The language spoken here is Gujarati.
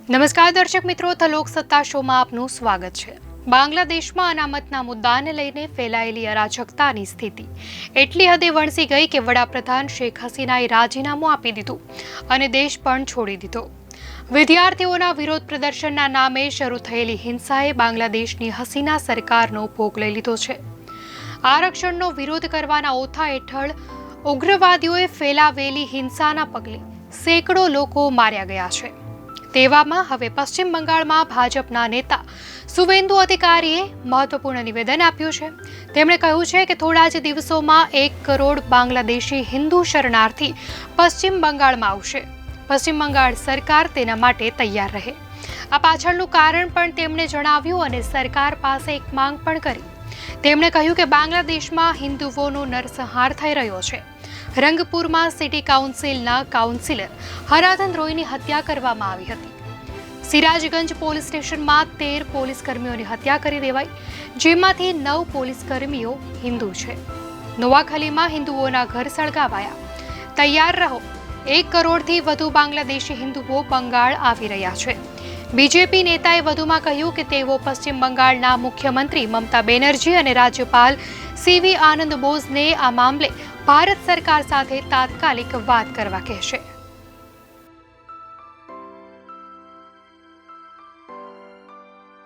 નમસ્કાર દર્શક મિત્રો, ધ લોકસત્તા શોમાં આપનું સ્વાગત છે। બાંગ્લાદેશમાં અનામતના મુદ્દાને લઈને ફેલાયેલી અરાજકતાની સ્થિતિ એટલી હદે વણસી ગઈ કે વડાપ્રધાન શેખ હસીનાએ રાજીનામું આપી દીધું અને દેશ પણ છોડી દીધો। વિદ્યાર્થીઓના વિરોધ પ્રદર્શનના નામે શરૂ થયેલી હિંસાએ બાંગ્લાદેશની હસીના સરકારનો ભોગ લઈ લીધો છે। આરક્ષણનો વિરોધ કરવાના ઓથા હેઠળ ઉગ્રવાદીઓએ ફેલાવેલી હિંસાના પગલે સેંકડો લોકો માર્યા ગયા છે। તેવામાં હવે પશ્ચિમ બંગાળમાં ભાજપના નેતા સુવેન્દુ અધિકારીએ મહત્વપૂર્ણ નિવેદન આપ્યું છે। તેમણે કહ્યું છે કે થોડા જ દિવસોમાં 1 કરોડ બાંગ્લાદેશી હિન્દુ શરણાર્થી પશ્ચિમ બંગાળમાં આવશે। પશ્ચિમ બંગાળ સરકાર તેના માટે તૈયાર રહે। આ પાછળનું કારણ પણ તેમણે જણાવ્યું અને સરકાર પાસે એક માંગ પણ કરી। તેમણે કહ્યું કે બાંગ્લાદેશમાં હિન્દુઓનો નરસંહાર થઈ રહ્યો છે। રંગપુરમાં સિટી કાઉન્સિલના કાઉન્સિલર હરાધન રોયની હત્યા કરવામાં આવી હતી। સિરાજગંજ પોલીસ સ્ટેશનમાં 13 પોલીસ કર્મીઓની હત્યા કરી દેવાઈ, જેમાંથી 9 પોલીસ કર્મીઓ હિન્દુ છે। નોવાખલીમાં હિન્દુઓના ઘર સળગાવાયા। તૈયાર રહો, 1 કરોડથી વધુ બાંગ્લાદેશી હિન્દુઓ બંગાળ આવી રહ્યા છે। બીજેપી નેતાએ વધુમાં કહ્યું કે તેઓ પશ્ચિમ બંગાળના મુખ્યમંત્રી મમતા બેનર્જી અને રાજ્યપાલ સીવી આનંદ બોઝને આ મામલે ભારત સરકાર સાથે તાત્કાલિક વાત કરવા કહેશે।